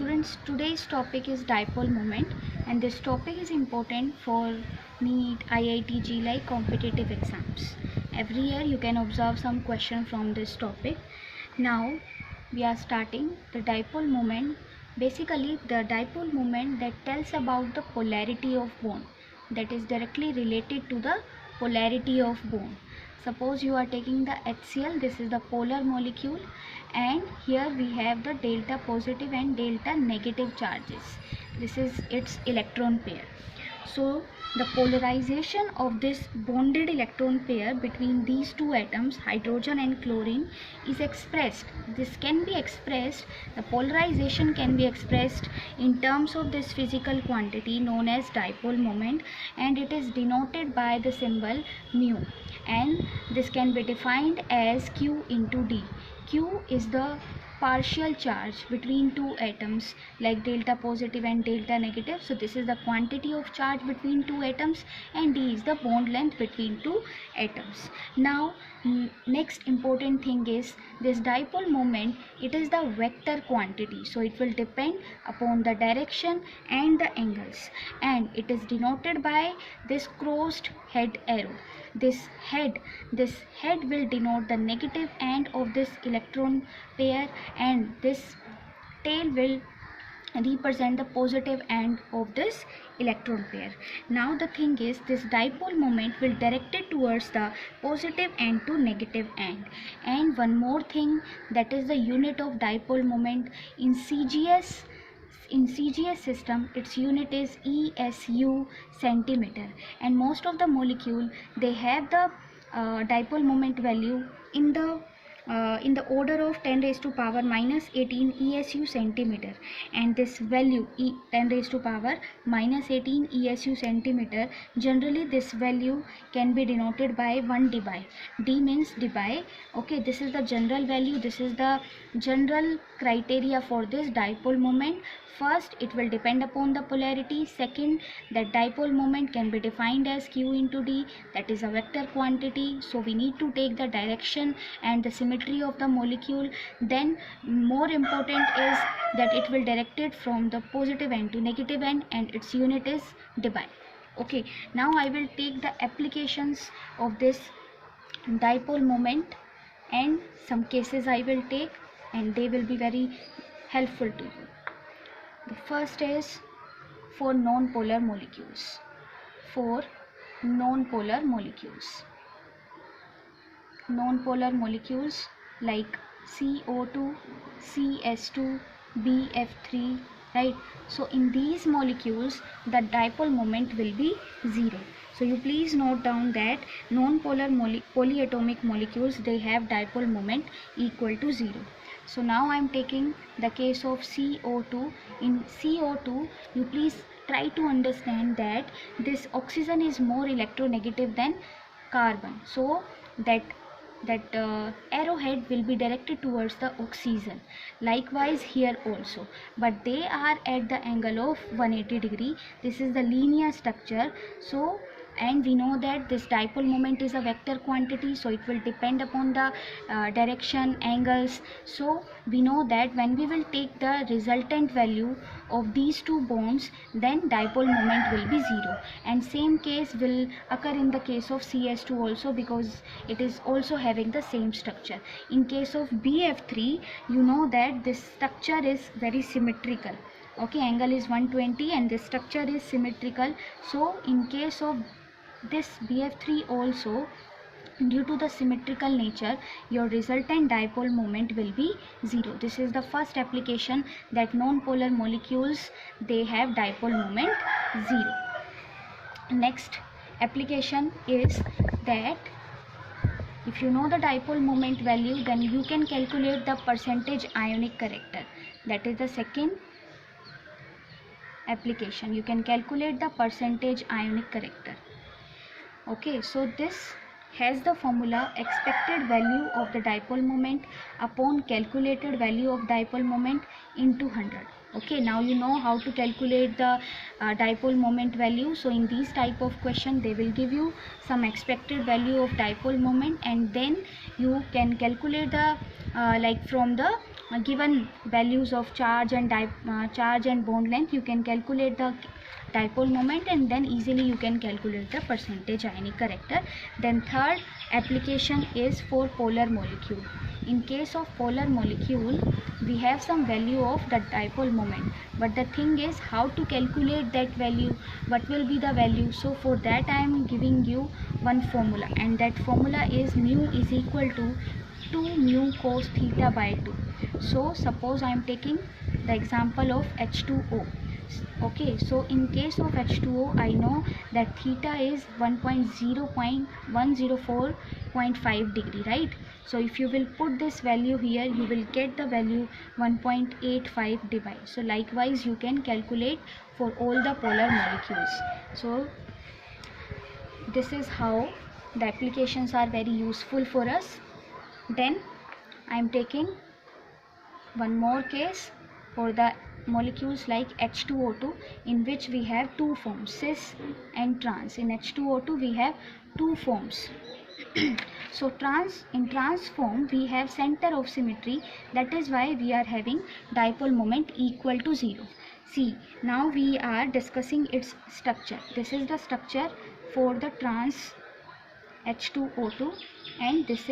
Students, today's topic is dipole moment, and this topic is important for NEET, IIT, like competitive exams. Every year you can observe some question from this topic. Now we are starting the dipole moment. Basically, the dipole moment that tells about the polarity of bond, that is directly related to the polarity of bond. Suppose you are taking the HCl, this is the polar molecule, and here we have the delta positive and delta negative charges. This is its electron pair. So the polarization of this bonded electron pair between these two atoms, hydrogen and chlorine, is expressed. This can be expressed, the polarization can be expressed in terms of this physical quantity known as dipole moment, and it is denoted by the symbol mu, and this can be defined as Q into D. Q is the partial charge between two atoms like delta positive and delta negative. So this is the quantity of charge between two atoms, and D is the bond length between two atoms. Now next important thing is this dipole moment. It is the vector quantity, so it will depend upon the direction and the angles, and it is denoted by this crossed head arrow. This head will denote the negative end of this electron pair, and this tail will represent the positive end of this electron pair. Now the thing is, this dipole moment will direct it towards the positive end to negative end. And one more thing, that is the unit of dipole moment in CGS. In CGS system, its unit is ESU centimeter, and most of the molecule, they have the dipole moment value in the order of 10 raised to power minus 18 ESU centimeter, and this value 10 raised to power minus 18 ESU centimeter, generally this value can be denoted by 1 dBi. D means dBi. Okay, this is the general value, this is the general criteria for this dipole moment. First, it will depend upon the polarity. Second, that dipole moment can be defined as Q into D, that is a vector quantity, so we need to take the direction and the symmetry of the molecule. Then more important is that it will direct it from the positive end to negative end, and its unit is dBi. Okay, now I will take the applications of this dipole moment, and some cases I will take, and they will be very helpful to you. The first is for non-polar molecules. For non-polar molecules. Non-polar molecules like CO2, CS2, BF3, right? So in these molecules, the dipole moment will be 0. So you please note down that non-polar polyatomic molecules, they have dipole moment equal to 0. So now I am taking the case of CO2. In CO2, you please try to understand that this oxygen is more electronegative than carbon, so that arrowhead will be directed towards the oxygen. Likewise here also, but they are at the angle of 180 degree. This is the linear structure. So, and we know that this dipole moment is a vector quantity, so it will depend upon the direction, angles. So we know that when we will take the resultant value of these two bonds, then dipole moment will be 0, and same case will occur in the case of CS2 also, because it is also having the same structure. In case of BF3, you know that this structure is very symmetrical. Okay, angle is 120 and this structure is symmetrical. So in case of this BF3 also, due to the symmetrical nature, your resultant dipole moment will be 0. This is the first application, that non-polar molecules, they have dipole moment 0. Next application is that if you know the dipole moment value, then you can calculate the percentage ionic character. That is the second application. You can calculate the percentage ionic character. Okay, so this has the formula expected value of the dipole moment upon calculated value of dipole moment into 100. Okay, now you know how to calculate the dipole moment value. So in these type of question, they will give you some expected value of dipole moment, and then you can calculate the like from the given values of charge and bond length, you can calculate the dipole moment, and then easily you can calculate the percentage ionic character. Then third application is for polar molecule. In case of polar molecule, we have some value of the dipole moment, but the thing is how to calculate that value, what will be the value. So for that I am giving you one formula, and that formula is mu is equal to 2 mu cos theta by 2. So suppose I am taking the example of H2O. Okay, so in case of H2O, I know that theta is 1.04.5 degree, right? So if you will put this value here, you will get the value 1.85 divide. So likewise you can calculate for all the polar molecules. So this is how the applications are very useful for us. Then I am taking one more case for the molecules like H2O2, in which we have two forms, cis and trans. In H2O2 we have two forms. So in trans form we have center of symmetry, that is why we are having dipole moment equal to 0. See, now we are discussing its structure. This is the structure for the trans H2O2, and this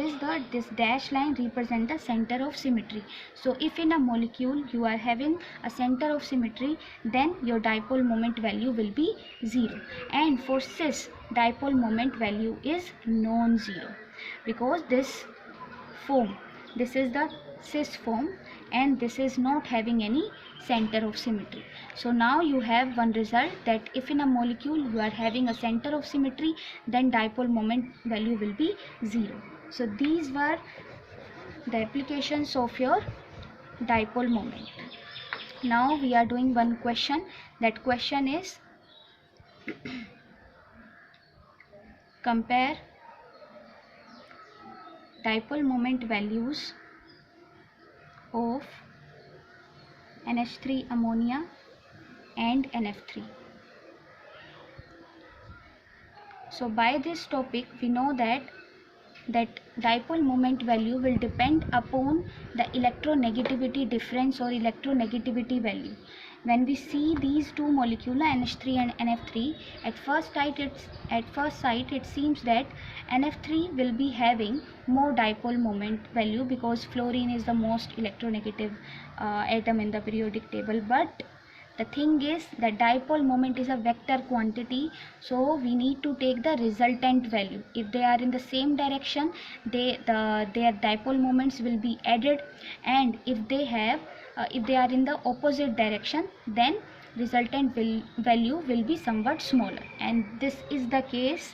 dash line represent the center of symmetry. So if in a molecule you are having a center of symmetry, then your dipole moment value will be 0. And for cis, dipole moment value is non-zero, because this is the cis form, and this is not having any center of symmetry. So now you have one result, that if in a molecule you are having a center of symmetry, then dipole moment value will be 0. So these were the applications of your dipole moment. Now we are doing one question. That question is compare dipole moment values of NH3 ammonia and NF3. So by this topic we know that dipole moment value will depend upon the electronegativity difference or electronegativity value. When we see these two molecules NH3 and NF3, at first sight it seems that NF3 will be having more dipole moment value, because fluorine is the most electronegative atom in the periodic table. But the thing is that dipole moment is a vector quantity, so we need to take the resultant value. If they are in the same direction, their dipole moments will be added, and if they are in the opposite direction, then resultant value will be somewhat smaller, and this is the case.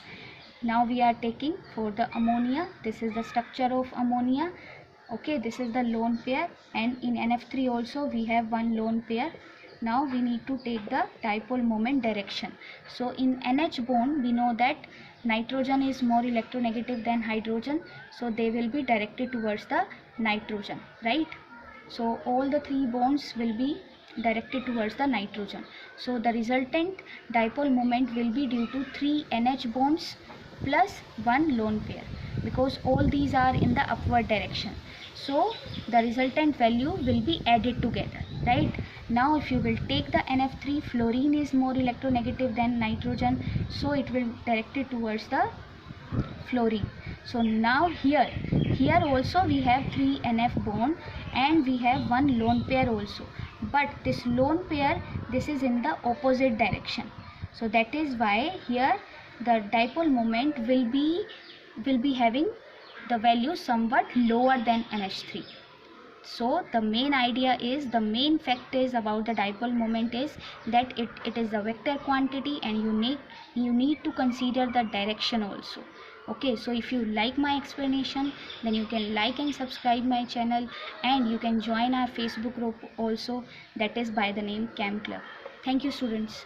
Now we are taking for the ammonia. This is the structure of ammonia. Okay, this is the lone pair, and in NF3 also we have one lone pair. Now we need to take the dipole moment direction. So in NH bond we know that nitrogen is more electronegative than hydrogen, so they will be directed towards the nitrogen, right? So all the three bonds will be directed towards the nitrogen. So the resultant dipole moment will be due to 3 NH bonds plus 1 lone pair, because all these are in the upward direction. So the resultant value will be added together, right? Now if you will take the NF3, fluorine is more electronegative than nitrogen, so it will direct it towards the fluorine. So now here also we have 3 NF bond and we have 1 lone pair also, but this lone pair, this is in the opposite direction. So that is why here the dipole moment will be having the value somewhat lower than NH3. So the main fact is about the dipole moment is that it is a vector quantity, and you need to consider the direction also. Okay, so if you like my explanation, then you can like and subscribe my channel, and you can join our Facebook group also, that is by the name Chem Club. Thank you, students.